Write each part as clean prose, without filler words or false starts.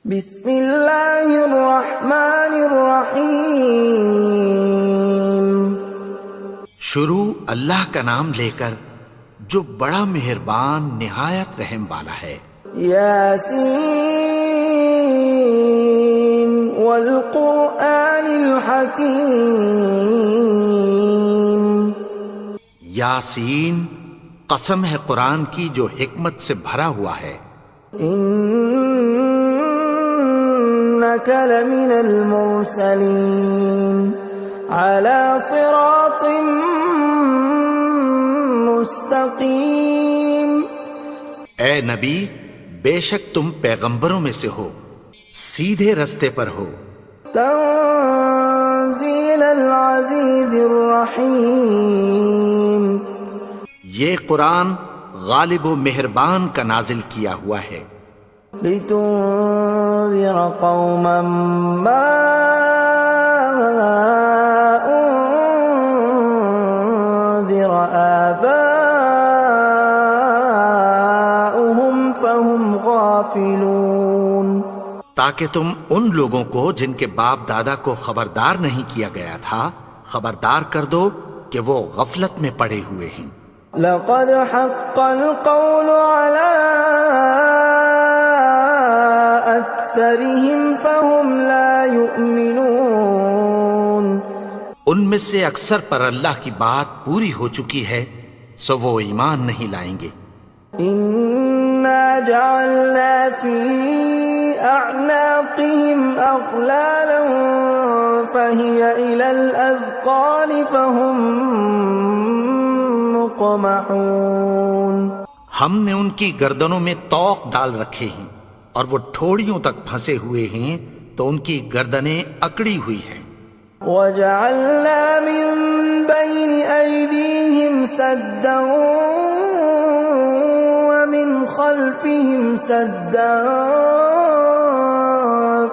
بسم اللہ الرحمن الرحیم۔ شروع اللہ کا نام لے کر جو بڑا مہربان نہایت رحم والا ہے۔ یاسین والقرآن الحکیم۔ یاسین، قسم ہے قرآن کی جو حکمت سے بھرا ہوا ہے۔ انک لمن المرسلین علی صراط مستقیم۔ اے نبی، بے شک تم پیغمبروں میں سے ہو، سیدھے رستے پر ہو۔ تنزیل العزیز الرحیم۔ یہ قرآن غالب و مہربان کا نازل کیا ہوا ہے۔ لتنذر قوما ما انذر آباؤهم فهم غافلون۔ تاکہ تم ان لوگوں کو جن کے باپ دادا کو خبردار نہیں کیا گیا تھا خبردار کر دو کہ وہ غفلت میں پڑے ہوئے ہیں۔ لقد حق القول على أكثرهم فهم لا يؤمنون۔ ان میں سے اکثر پر اللہ کی بات پوری ہو چکی ہے سو وہ ایمان نہیں لائیں گے۔ إنا جعلنا في أعناقهم أغلالا فهي إلى الأذقان فهم مقمحون۔ ہم نے ان کی گردنوں میں طوق ڈال رکھے ہیں اور وہ ٹھوڑیوں تک پھنسے ہوئے ہیں تو ان کی گردنیں اکڑی ہوئی ہیں۔ وَجَعَلْنَا مِن بَيْنِ أَيْدِيهِمْ سَدًّا وَمِنْ خَلْفِهِمْ سَدًّا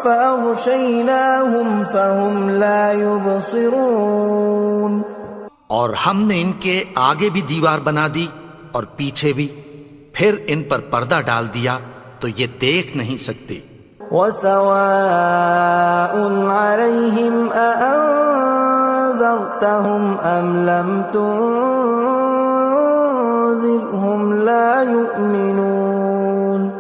فَأَغْشَيْنَاهُمْ فَهُمْ لَا يُبْصِرُونَ۔ اور ہم نے ان کے آگے بھی دیوار بنا دی اور پیچھے بھی، پھر ان پر پردہ ڈال دیا تو یہ دیکھ نہیں سکتے۔ وَسَوَاءٌ عَلَيْهِمْ أَأَنذَرْتَهُمْ أَمْ لَمْ تُنذِرْهُمْ لَا يُؤْمِنُونَ۔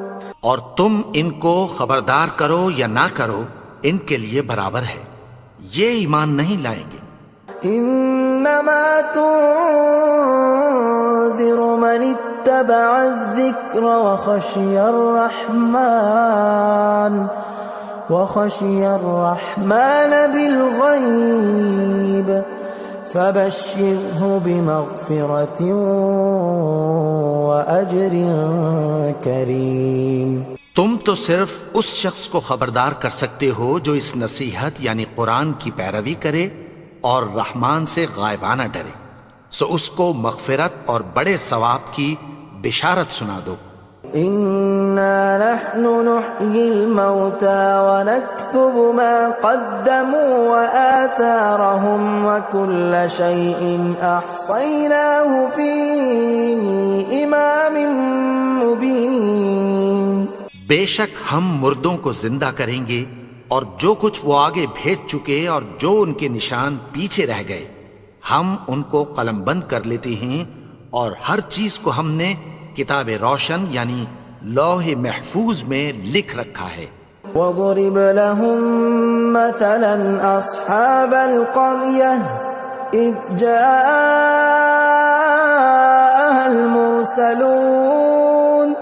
اور تم ان کو خبردار کرو یا نہ کرو ان کے لیے برابر ہے، یہ ایمان نہیں لائیں گے۔ انما تنذر من اتبع الذکر وخشی الرحمن بالغیب فبشرہ بمغفرۃ واجر کریم۔ تم تو صرف اس شخص کو خبردار کر سکتے ہو جو اس نصیحت یعنی قرآن کی پیروی کرے اور رحمان سے غائبانہ ڈرے، سو اس کو مغفرت اور بڑے ثواب کی بشارت سنا دو۔ اِنَّا نَحْنُ نُحْيِي الْمَوْتَى وَنَكْتُبُ مَا قَدَّمُوا وَآثَارَهُمْ وَكُلَّ شَيْءٍ أَحْصَيْنَاهُ فِي إِمَامٍ مُبِينٍ۔ بے شک ہم مردوں کو زندہ کریں گے اور جو کچھ وہ آگے بھیج چکے اور جو ان کے نشان پیچھے رہ گئے ہم ان کو قلم بند کر لیتے ہیں، اور ہر چیز کو ہم نے کتاب روشن یعنی لوح محفوظ میں لکھ رکھا ہے۔ وَضُرِبَ لَهُم مَّثَلًا أَصْحَابَ الْقَرْيَةِ إِذْ جَاءَهَا الْمُرْسَلُونَ۔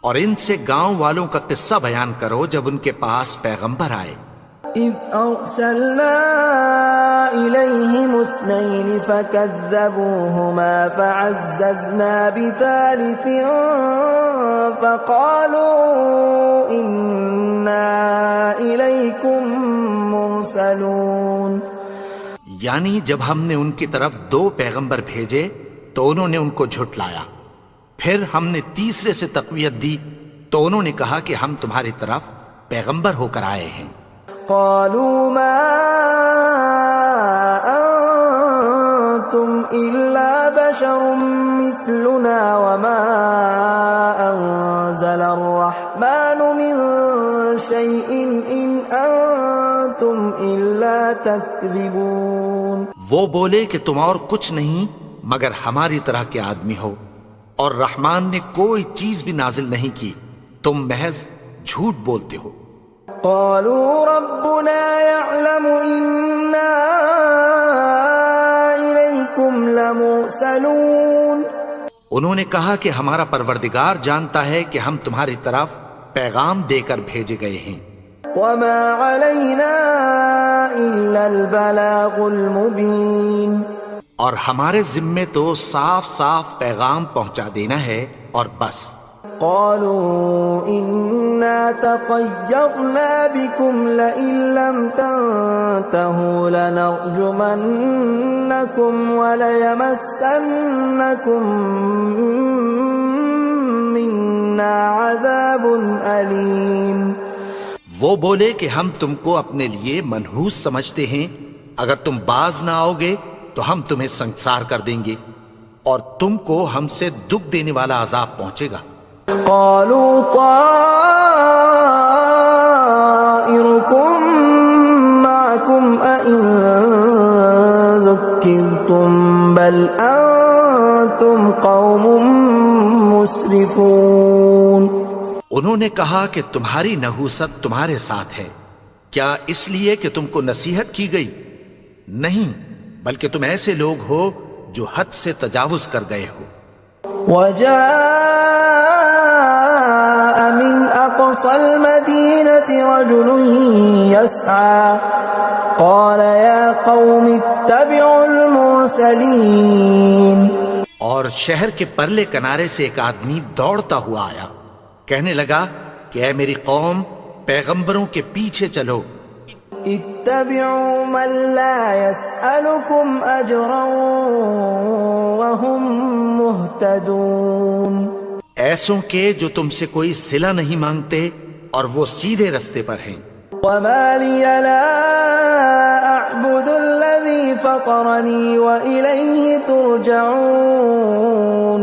اور ان سے گاؤں والوں کا قصہ بیان کرو جب ان کے پاس پیغمبر آئے۔ اِذْ أَرْسَلْنَا إِلَيْهِمُ اثْنَيْنِ فَكَذَّبُوهُمَا فَعَزَّزْنَا بِثَالِثٍ فَقَالُوا إِنَّا إِلَيْكُمْ مُرْسَلُونَ۔ یعنی جب ہم نے ان کی طرف دو پیغمبر بھیجے تو انہوں نے ان کو جھٹلایا، پھر ہم نے تیسرے سے تقویت دی تو انہوں نے کہا کہ ہم تمہاری طرف پیغمبر ہو کر آئے ہیں۔ قالوا ما أنتم إلا بشر مثلنا وما أنزل الرحمن من شيء إن أنتم إلا تكذبون. وہ بولے کہ تم اور کچھ نہیں مگر ہماری طرح کے آدمی ہو، اور رحمان نے کوئی چیز بھی نازل نہیں کی، تم محض جھوٹ بولتے ہو. قالوا ربنا يعلم إنا إليكم لمرسلون. انہوں نے کہا کہ ہمارا پروردگار جانتا ہے کہ ہم تمہاری طرف پیغام دے کر بھیجے گئے ہیں. وما علينا إلا البلاغ المبين. اور ہمارے ذمے تو صاف صاف پیغام پہنچا دینا ہے اور بس. قالوا إنا تطيرنا بكم لئن لم تنتهوا لنرجمنكم وليمسنكم منا عذاب أليم. وہ بولے کہ ہم تم کو اپنے لیے منحوس سمجھتے ہیں، اگر تم باز نہ آؤ گے تو ہم تمہیں سنگسار کر دیں گے اور تم کو ہم سے دکھ دینے والا عذاب پہنچے گا. قالوا طائركم معكم أئن ذكرتم بل أنتم قوم مسرفون. انہوں نے کہا کہ تمہاری نحوست تمہارے ساتھ ہے، کیا اس لیے کہ تم کو نصیحت کی گئی؟ نہیں، بلکہ تم ایسے لوگ ہو جو حد سے تجاوز کر گئے ہو. وجاء من أقصى المدينة رجل يسعى قال يا قوم اتبعوا المرسلين. اور شہر کے پرلے کنارے سے ایک آدمی دوڑتا ہوا آیا، کہنے لگا کہ اے میری قوم، پیغمبروں کے پیچھے چلو. اتبعوا من لا يسألكم أجرا وهم مهتدون. ایسوں کے جو تم سے کوئی صلہ نہیں مانگتے اور وہ سیدھے رستے پر ہیں. وما لي لا أعبد الذي فطرني وإليه ترجعون.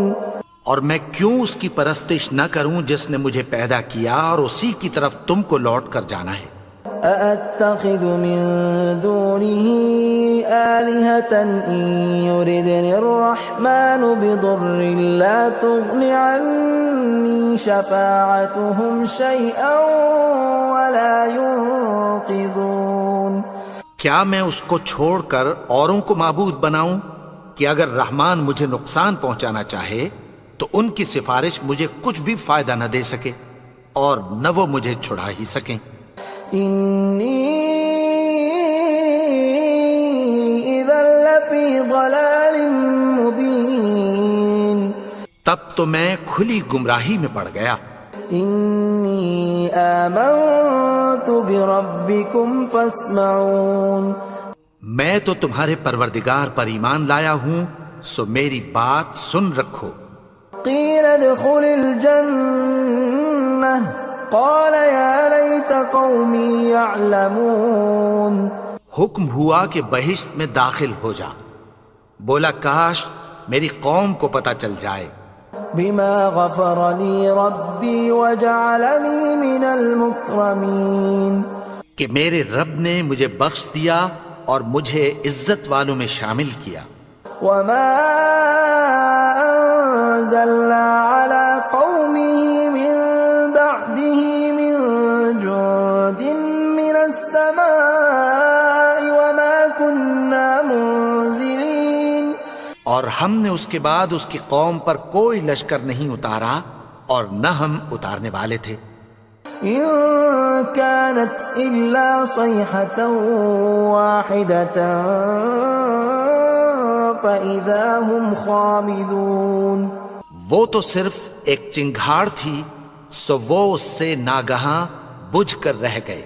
اور میں کیوں اس کی پرستش نہ کروں جس نے مجھے پیدا کیا اور اسی کی طرف تم کو لوٹ کر جانا ہے. أأتخذ من دونه آلهة إن يردني الرحمن بضر لا تغن عني شفاعتهم شيئا ولا ينقذون. کیا میں اس کو چھوڑ کر اوروں کو معبود بناؤں کہ اگر رحمان مجھے نقصان پہنچانا چاہے تو ان کی سفارش مجھے کچھ بھی فائدہ نہ دے سکے اور نہ وہ مجھے چھڑا ہی سکیں. إني إذا لفي ضلال مبين. تب تو میں کھلی گمراہی میں پڑ گیا. إني آمنت بربكم فاسمعون. میں تو تمہارے پروردگار پر ایمان لایا ہوں، سو میری بات سن رکھو. قيل ادخل الجنة قال يا ليت قومي يعلمون. حکم ہوا کہ بہشت میں داخل ہو جا. بولا کاش میری قوم کو پتہ چل جائے. بما غفر لي ربي وجعلني من المكرمين. کہ میرے رب نے مجھے بخش دیا اور مجھے عزت والوں میں شامل کیا. وما أنزلنا على قومه من بعده من جند من السماء وما كنا منزلين. اور ہم نے اس کے بعد اس کی قوم پر کوئی لشکر نہیں اتارا اور نہ ہم اتارنے والے تھے. إن كانت إلا صيحة واحدة فإذا هم خامدون. وہ تو صرف ایک چنگھاڑ تھی، سو وہ اس سے ناگہاں بجھ کر رہ گئے.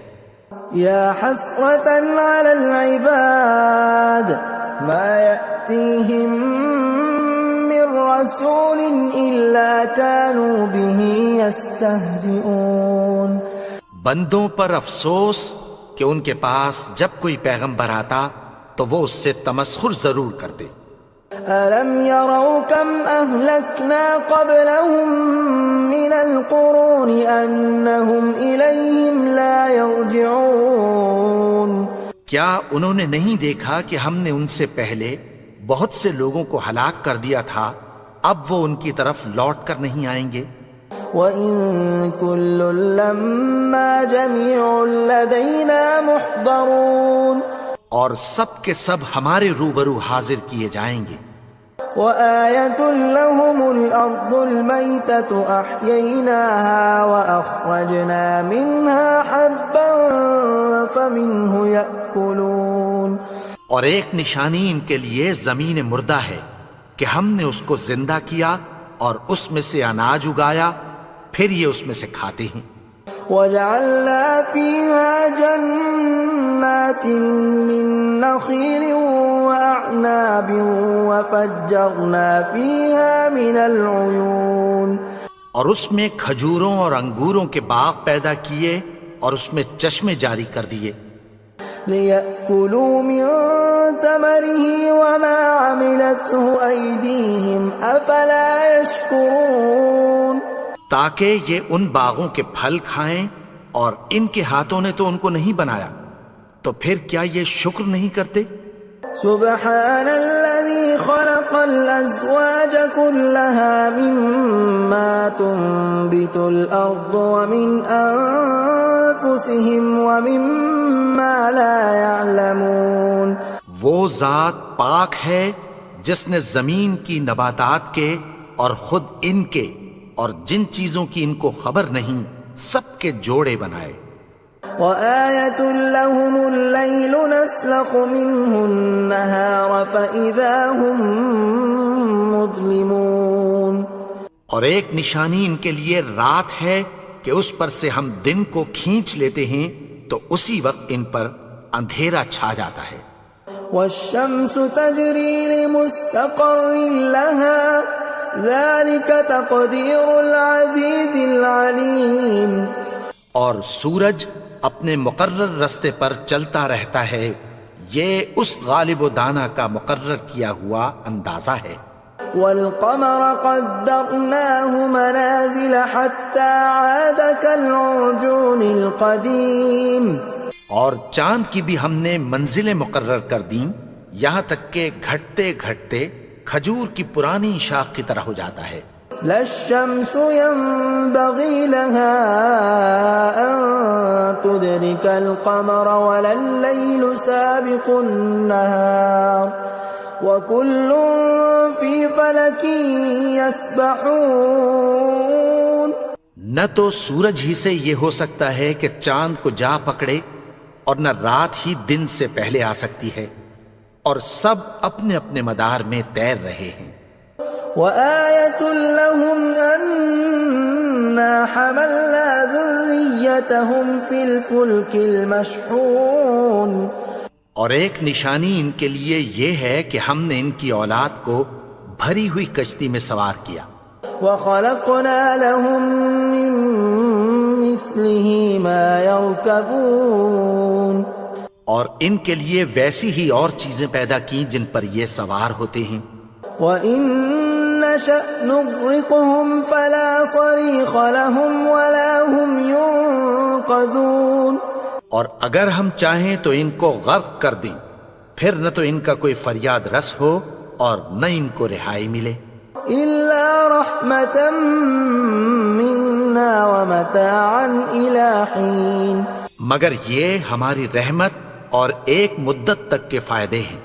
يا حسرة على العباد ما يأتيهم من رسول إلا كانوا به يستهزئون. بندوں پر افسوس کہ ان کے پاس جب کوئی پیغمبر آتا تو وہ اس سے تمسخر ضرور کرتے. أَلَمْ يَرَوْا كَمْ أَهْلَكْنَا قَبْلَهُمْ مِنَ الْقُرُونِ أَنَّهُمْ إِلَيْهِمْ لَا يَرْجِعُونَ کیا انہوں نے نہیں دیکھا کہ ہم نے ان سے پہلے بہت سے لوگوں کو ہلاک کر دیا تھا، اب وہ ان کی طرف لوٹ کر نہیں آئیں گے؟ وَإِن كُلٌّ لَّمَّا جَمِيعٌ لَّدَيْنَا مُحْضَرُونَ اور سب کے سب ہمارے روبرو حاضر کیے جائیں گے۔ وَآيَةٌ لَّهُمُ الْأَرْضُ الْمَيْتَةُ أَحْيَيْنَاهَا وَأَخْرَجْنَا مِنْهَا حَبًّا فَمِنْهُ يَأْكُلُونَ اور ایک نشانی ان کے لیے زمین مردہ ہے کہ ہم نے اس کو زندہ کیا اور اس میں سے اناج اگایا، پھر یہ اس میں سے کھاتے ہیں۔ وَجَعَلْنَا فِيهَا جَنَّاتٍ مِّن نَّخِيلٍ وَأَعْنَابٍ وَفَجَّرْنَا فِيهَا مِنَ الْعُيُونِ اور اس میں کھجوروں اور انگوروں کے باغ پیدا کیے اور اس میں چشمے جاری کر دیے۔ لِيَأْكُلُوا مِن ثَمَرِهِ وَمَا عَمِلَتْهُ أَيْدِيهِمْ أَفَلَا يَشْكُرُونَ تاکہ یہ ان باغوں کے پھل کھائیں، اور ان کے ہاتھوں نے تو ان کو نہیں بنایا، تو پھر کیا یہ شکر نہیں کرتے؟ سبحان الذي خلق الأزواج كلها مما تنبت الأرض ومن أنفسهم ومما لا يعلمون وہ ذات پاک ہے جس نے زمین کی نباتات کے اور خود ان کے اور جن چیزوں کی ان کو خبر نہیں سب کے جوڑے بنائے۔ وَآيَةٌ لَّهُمُ اللَّيْلُ نَسْلَخُ مِنْهُ النَّهَارَ فَإِذَا هُمْ مُظْلِمُونَ اور ایک نشانی ان کے لیے رات ہے کہ اس پر سے ہم دن کو کھینچ لیتے ہیں تو اسی وقت ان پر اندھیرا چھا جاتا ہے۔ وَالشَّمْسُ تَجْرِي لِمُسْتَقَرٍّ لَّهَا ذَلِكَ تَقْدِيرُ الْعَزِيزِ الْعَلِيمِ اور سورج اپنے مقرر رستے پر چلتا رہتا ہے، یہ اس غالب و دانا کا مقرر کیا ہوا اندازہ ہے۔ وَالْقَمَرَ قَدَّرْنَاهُ مَنَازِلَ حَتَّى عَادَ كَالْعُرْجُونِ الْقَدِيمِ اور چاند کی بھی ہم نے منزلیں مقرر کر دیں، یہاں تک کہ گھٹتے گھٹتے کھجور کی پرانی شاخ کی طرح ہو جاتا ہے۔ لا الشمس ينبغي لها أن تدرك القمر ولا الليل سابق النهار وكل في فلك يسبحون نہ تو سورج ہی سے یہ ہو سکتا ہے کہ چاند کو جا پکڑے، اور نہ رات ہی دن سے پہلے آ سکتی ہے، اور سب اپنے اپنے مدار میں تیر رہے ہیں۔ وَآيَةٌ لَّهُمْ أَنَّا حَمَلْنَا ذُرِّيَّتَهُمْ فِي الْفُلْكِ الْمَشْحُونِ اور ایک نشانی ان کے لیے یہ ہے کہ ہم نے ان کی اولاد کو بھری ہوئی کشتی میں سوار کیا۔ وَخَلَقْنَا لَهُم مِّن مِّثْلِهِ مَا يَرْكَبُونَ اور ان کے لیے ویسی ہی اور چیزیں پیدا کی جن پر یہ سوار ہوتے ہیں۔ وَإِن نَّشَأْ نُغْرِقْهُمْ فَلَا صَرِيخَ لَهُمْ وَلَا هُمْ يُنقَذُونَ اور اگر ہم چاہیں تو ان کو غرق کر دیں، پھر نہ تو ان کا کوئی فریاد رس ہو اور نہ ان کو رہائی ملے۔ إِلَّا رَحْمَةً مِّنَّا وَمَتَاعًا إِلَىٰ حِينٍ مگر یہ ہماری رحمت اور ایک مدت تک کے فائدے ہیں۔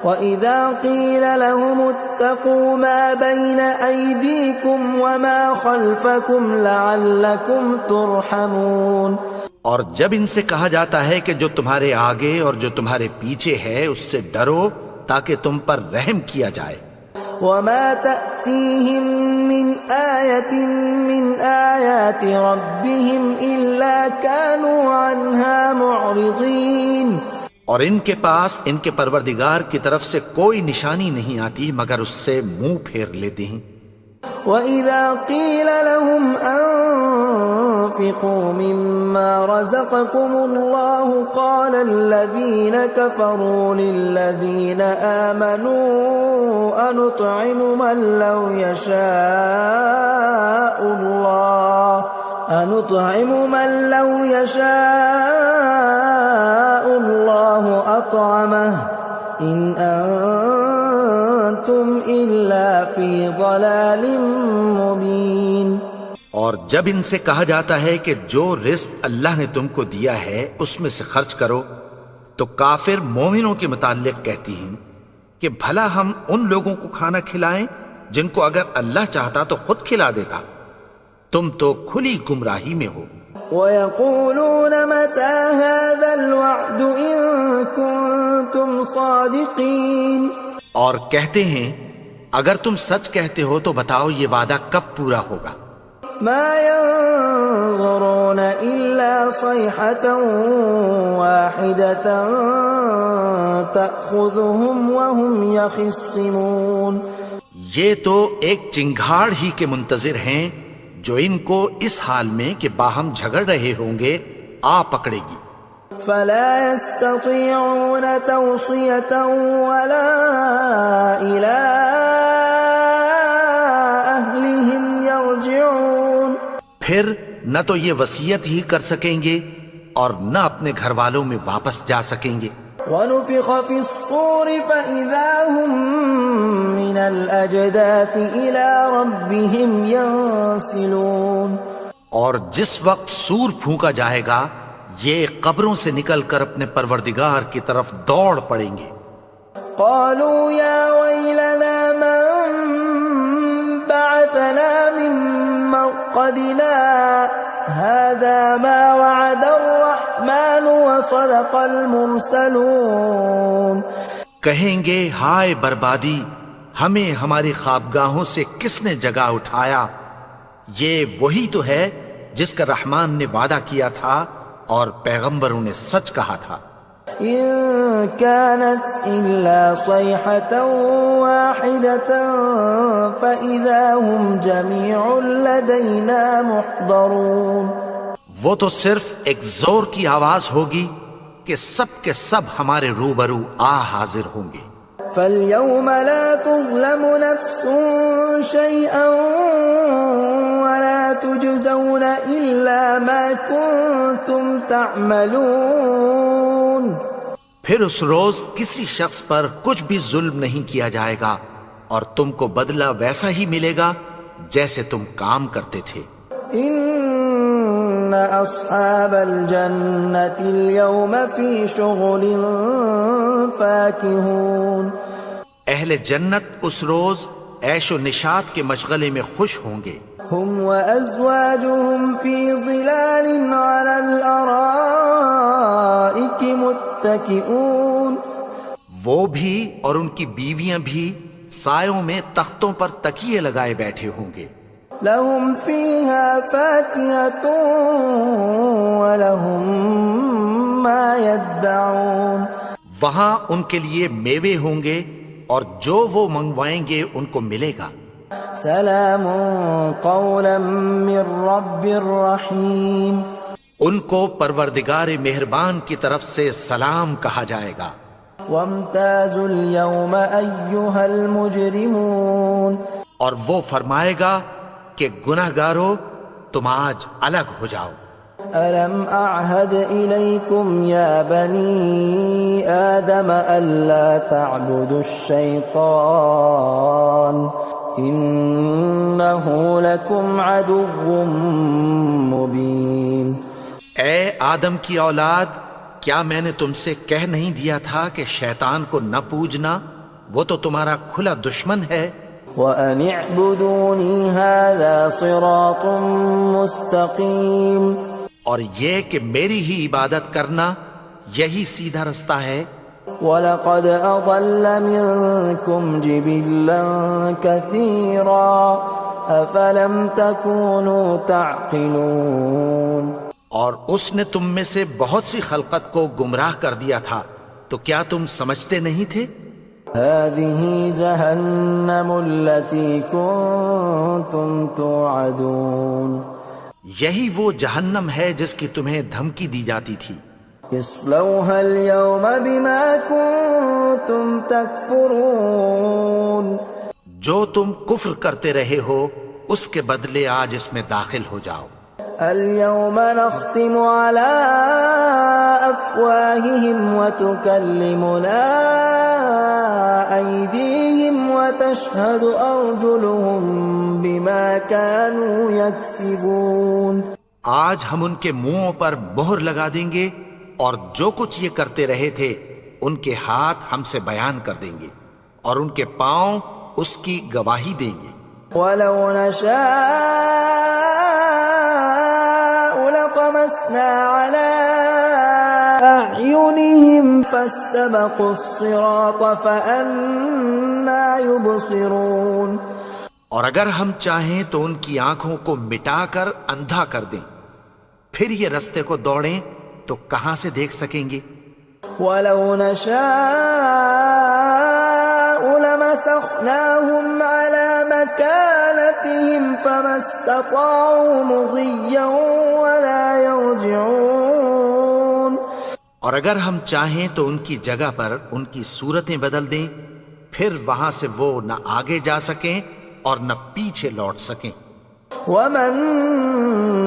وَإِذَا قِيلَ لَهُمُ اتَّقُوا مَا بَيْنَ أَيْدِيكُمْ وَمَا خَلْفَكُمْ لَعَلَّكُمْ تُرْحَمُونَ اور جب ان سے کہا جاتا ہے کہ جو تمہارے آگے اور جو تمہارے پیچھے ہے اس سے ڈرو تاکہ تم پر رحم کیا جائے۔ وَمَا تَأْتِيهِم مِّنْ آيَةٍ مِّنْ آيَاتِ رَبِّهِمْ إِلَّا كَانُوا عَنْهَا مُعْرِضِينَ اور ان کے پاس ان کے پروردگار کی طرف سے کوئی نشانی نہیں آتی مگر اس سے منہ پھیر لیتے ہیں۔ وَإِذَا قِيلَ لَهُمْ أنفقوا مما رزقكم الله قال الذين كفروا للذين آمنوا أنطعم من لو يشاء الله أطعمه إن أنتم إلا في ضلال مبين۔ اور جب ان سے کہا جاتا ہے کہ جو رزق اللہ نے تم کو دیا ہے اس میں سے خرچ کرو، تو کافر مومنوں کے متعلق کہتی ہیں کہ بھلا ہم ان لوگوں کو کھانا کھلائیں جن کو اگر اللہ چاہتا تو خود کھلا دیتا، تم تو کھلی گمراہی میں ہو۔ وَيَقُولُونَ مَتَى هَذَا الْوَعْدُ إِن كُنتُمْ صَادِقِينَ، اور کہتے ہیں اگر تم سچ کہتے ہو تو بتاؤ یہ وعدہ کب پورا ہوگا۔ ما ينظرون إلا صيحة واحدة تأخذهم وهم يخصمون، یہ تو ایک چنگھاڑ ہی کے منتظر ہیں جو ان کو اس حال میں کہ باہم جھگڑ رہے ہوں گے آ پکڑے گی۔ فلا يستطيعون توصية ولا إلى أهلهم يرجعون، پھر نہ تو یہ وصیت ہی کر سکیں گے اور نہ اپنے گھر والوں میں واپس جا سکیں گے۔ ونفخ في الصور فإذا هم من الأجداث إلى ربهم ينسلون، اور جس وقت سور پھونکا جائے گا یہ قبروں سے نکل کر اپنے پروردگار کی طرف دوڑ پڑیں گے۔ قالوا يا ويلنا من بعثنا من مرقدنا هذا ما وعد الرحمن وصدق المرسلون، کہیں گے ہائے بربادی، ہمیں ہماری خوابگاہوں سے کس نے جگا اٹھایا، یہ وہی تو ہے جس کا رحمان نے وعدہ کیا تھا اور پیغمبروں نے سچ کہا تھا۔ إن كانت إلا صيحة واحدة فإذا هم جميع لدينا محضرون، وہ تو صرف ایک زور کی آواز ہوگی کہ سب کے سب ہمارے روبرو حاضر ہوں گے۔ فاليوم لا تظلم نفس شيئا ولا تجزون إلا ما كنتم تعملون، پھر اس روز کسی شخص پر کچھ بھی ظلم نہیں کیا جائے گا اور تم کو بدلہ ویسا ہی ملے گا جیسے تم کام کرتے تھے۔ ان اصحاب الجنة اليوم في شغل فاكهون، اہل جنت اس روز عیش و نشاط کے مشغلے میں خوش ہوں گے۔ هم وأزواجهم في ظلال على الأرائك متكئون، وہ بھی اور ان کی بیویاں بھی سایوں میں تختوں پر تکیے لگائے بیٹھے ہوں گے۔ لهم فيها فاكهة ولهم ما يدعون، وہاں ان کے لیے میوے ہوں گے اور جو وہ منگوائیں گے ان کو ملے گا۔ سلام قولا من رب رحیم، ان کو پروردگار مہربان کی طرف سے سلام کہا جائے گا۔ وامتازوا اليوم أيها المجرمون، اور وہ فرمائے گا کہ گناہگارو تم آج الگ ہو جاؤ۔ ألم أعهد إليكم يا بني آدم ألا تعبدوا الشيطان إنه لكم عدو مبين۔ اے آدم کی اولاد، کیا میں نے تم سے کہہ نہیں دیا تھا کہ شیطان کو نہ پوجنا، وہ تو تمہارا کھلا دشمن ہے۔ وَأَنِ اعْبُدُونِي هَذَا صِرَاطٌ مُسْتَقِيمٌ، اور یہ کہ میری ہی عبادت کرنا یہی سیدھا رستہ ہے۔ وَلَقَدْ أَضَلَّ مِنكُمْ جِبِلًّا كَثِيرًا أَفَلَمْ تَكُونُوا تَعْقِلُونَ، اور اس نے تم میں سے بہت سی خلقت کو گمراہ کر دیا تھا، تو کیا تم سمجھتے نہیں تھے؟ هَذِهِ جَهَنَّمُ الَّتِي كُنتُمْ تُوعَدُونَ، یہی وہ جہنم ہے جس کی تمہیں دھمکی دی جاتی تھی. اصلوها اليوم بما كنتم تكفرون. جو تم کفر کرتے رہے ہو اس کے بدلے آج اس میں داخل ہو جاؤ. اليوم نختم على أفواههم وتكلمنا أيديهم وتشهد أرجلهم بما كانوا يكسبون. آج ہم ان کے منہوں پر مہر لگا دیں گے اور جو کچھ یہ کرتے رہے تھے ان کے ہاتھ ہم سے بیان کر دیں گے اور ان کے پاؤں اس کی گواہی دیں گے. ولو نشاء لطمسنا على أعينهم فاستبقوا الصراط فأنى يبصرون. اور اگر ہم چاہیں تو ان کی آنکھوں کو مٹا کر اندھا کر دیں، پھر یہ رستے کو دوڑیں تو کہاں سے دیکھ سکیں گے. ولو نشاء لمسخناهم على مكانتهم فما استطاعوا مضيا ولا يرجعون. اور اگر ہم چاہیں تو ان کی جگہ پر ان کی صورتیں بدل دیں، پھر وہاں سے وہ نہ آگے جا سکیں اور نہ پیچھے لوٹ سکیں. ومن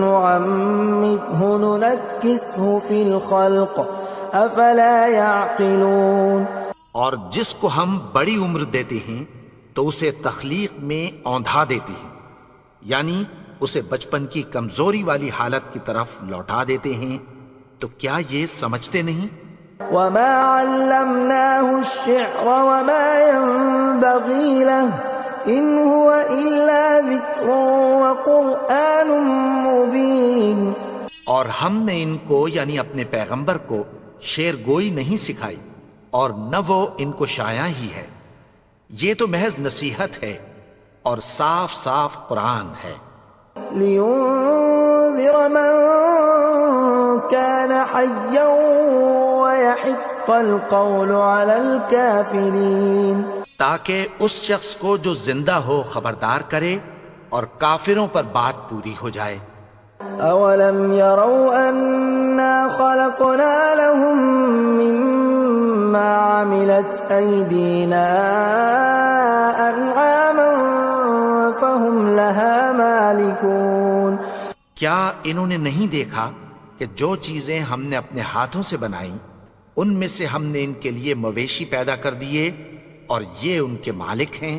نعمره ننكسه في الخلق افلا يعقلون. اور جس کو ہم بڑی عمر دیتے ہیں تو اسے تخلیق میں اوندھا دیتے ہیں، یعنی اسے بچپن کی کمزوری والی حالت کی طرف لوٹا دیتے ہیں. تو کیا یہ سمجھتے نہیں؟ وما علمناه الشعر وما ينبغي له ان هو الا ذکر وقرآن مبین. اور ہم نے ان کو یعنی اپنے پیغمبر کو شعر گوئی نہیں سکھائی اور نہ وہ ان کو شایع ہی ہے. یہ تو محض نصیحت ہے اور صاف صاف قرآن ہے. لينذر من كان حيا ويحق القول على الكافرين. تاکہ اس شخص کو جو زندہ ہو خبردار کرے اور کافروں پر بات پوری ہو جائے. اولم يروا انا خلقنا لهم مما عملت ايدينا انعاما فهم لها مالكون. کیا انہوں نے نہیں دیکھا کہ جو چیزیں ہم نے اپنے ہاتھوں سے بنائیں ان میں سے ہم نے ان کے لیے مویشی پیدا کر دیے اور یہ ان کے مالک ہیں.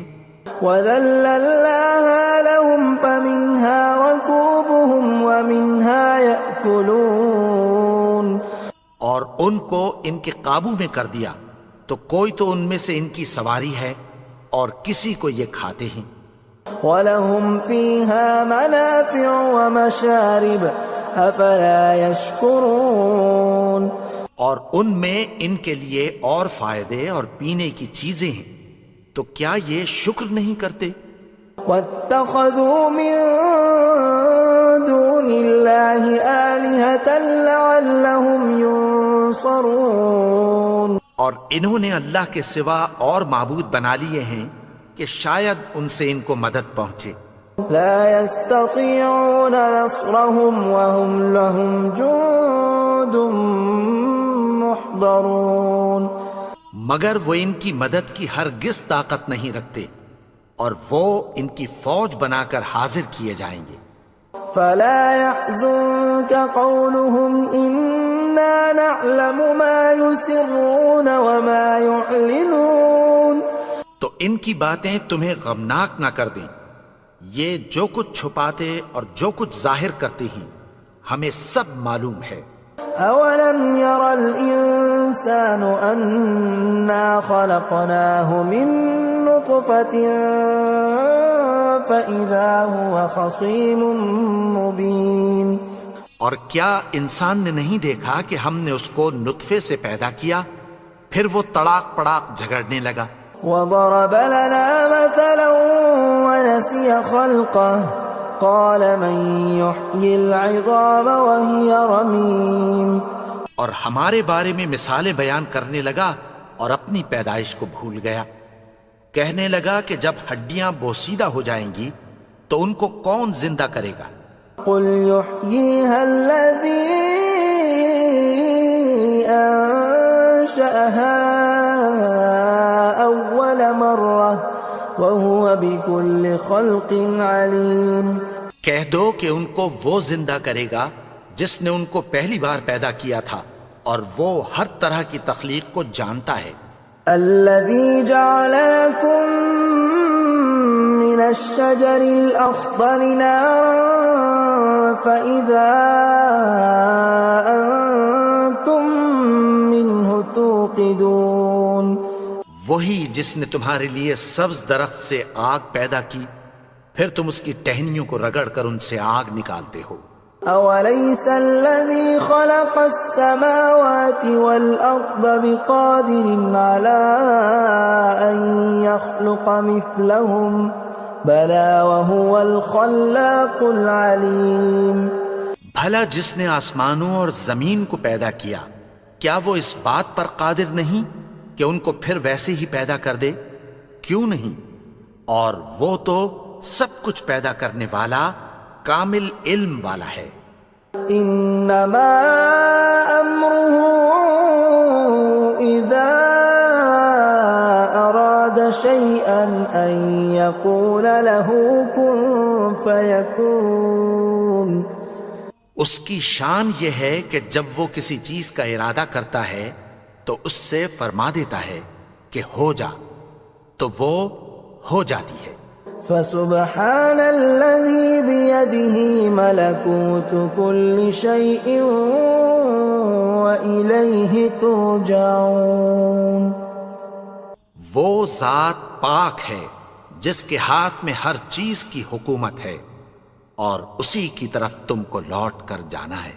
وَذَلَّلْنَاهَا لَهُمْ فَمِنْهَا رَكُوبُهُمْ وَمِنْهَا يَأْكُلُونَ. اور ان کو ان کے قابو میں کر دیا تو کوئی تو ان میں سے ان کی سواری ہے اور کسی کو یہ کھاتے ہیں. وَلَهُمْ فِيهَا مَنَافِعُ وَمَشَارِبُ أَفَلَا يَشْكُرُونَ. اور ان میں ان کے لیے اور فائدے اور پینے کی چیزیں ہیں، تو کیا یہ شکر نہیں کرتے؟ وَاتَّخَذُوا مِن دُونِ اللَّهِ آلِهَةً لَعَلَّهُمْ يُنصَرُونَ. اور انہوں نے اللہ کے سوا اور معبود بنا لیے ہیں کہ شاید ان سے ان کو مدد پہنچے. لا يستطيعون نصرهم وهم لهم جند محضرون. مگر وہ ان کی مدد کی ہرگز طاقت نہیں رکھتے اور وہ ان کی فوج بنا کر حاضر کیے جائیں گے. فلا يحزنك قولهم إنا نعلم ما يسرون وما يعلنون. تو ان کی باتیں تمہیں غمناک نہ کر دیں. یہ جو کچھ چھپاتے اور جو کچھ ظاہر کرتے ہیں ہمیں سب معلوم ہے. أولم ير الإنسان أنا خلقناه من نطفة فإذا هو خصيم مبين. اور کیا انسان نے نہیں دیکھا کہ ہم نے اس کو نطفے سے پیدا کیا پھر وہ تڑاک پڑاک جھگڑنے لگا. وضرب لنا مثلا ونسي خلقه قال من يحيي العظام وهي رميم. اور ہمارے بارے میں مثالیں بیان کرنے لگا اور اپنی پیدائش کو بھول گیا. کہنے لگا کہ جب ہڈیاں بوسیدہ ہو جائیں گی تو ان کو کون زندہ کرے گا. قل يحييها الذي أنشأها أول مرة وهو بكل خلق عليم. کہہ دو کہ ان کو وہ زندہ کرے گا جس نے ان کو پہلی بار پیدا کیا تھا اور وہ ہر طرح کی تخلیق کو جانتا ہے. الذي جعل لكم من الشجر الأخضر نارا فإذا أنتم منه توقدون. وہی جس نے تمہارے لیے سبز درخت سے آگ پیدا کی پھر تم اس کی ٹہنیوں کو رگڑ کر ان سے آگ نکالتے ہو. أوليس الذي خلق السماوات والأرض بقادر على أن يخلق مثلهم بلى وهو الخلاق العليم. بھلا جس نے آسمانوں اور زمین کو پیدا کیا کیا وہ اس بات پر قادر نہیں کہ ان کو پھر ویسے ہی پیدا کر دے؟ کیوں نہیں؟ اور وہ تو سب کچھ پیدا کرنے والا کامل علم والا ہے. انما امره اذا اراد شيئا ان يقول له كن فيكون. اس کی شان یہ ہے کہ جب وہ کسی چیز کا ارادہ کرتا ہے تو اس سے فرما دیتا ہے کہ ہو جا تو وہ ہو جاتی ہے. فسبحان الذي بيده ملكوت كل شيء وإليه ترجعون. وہ ذات پاک ہے جس کے ہاتھ میں ہر چیز کی حکومت ہے اور اسی کی طرف تم کو لوٹ کر جانا ہے.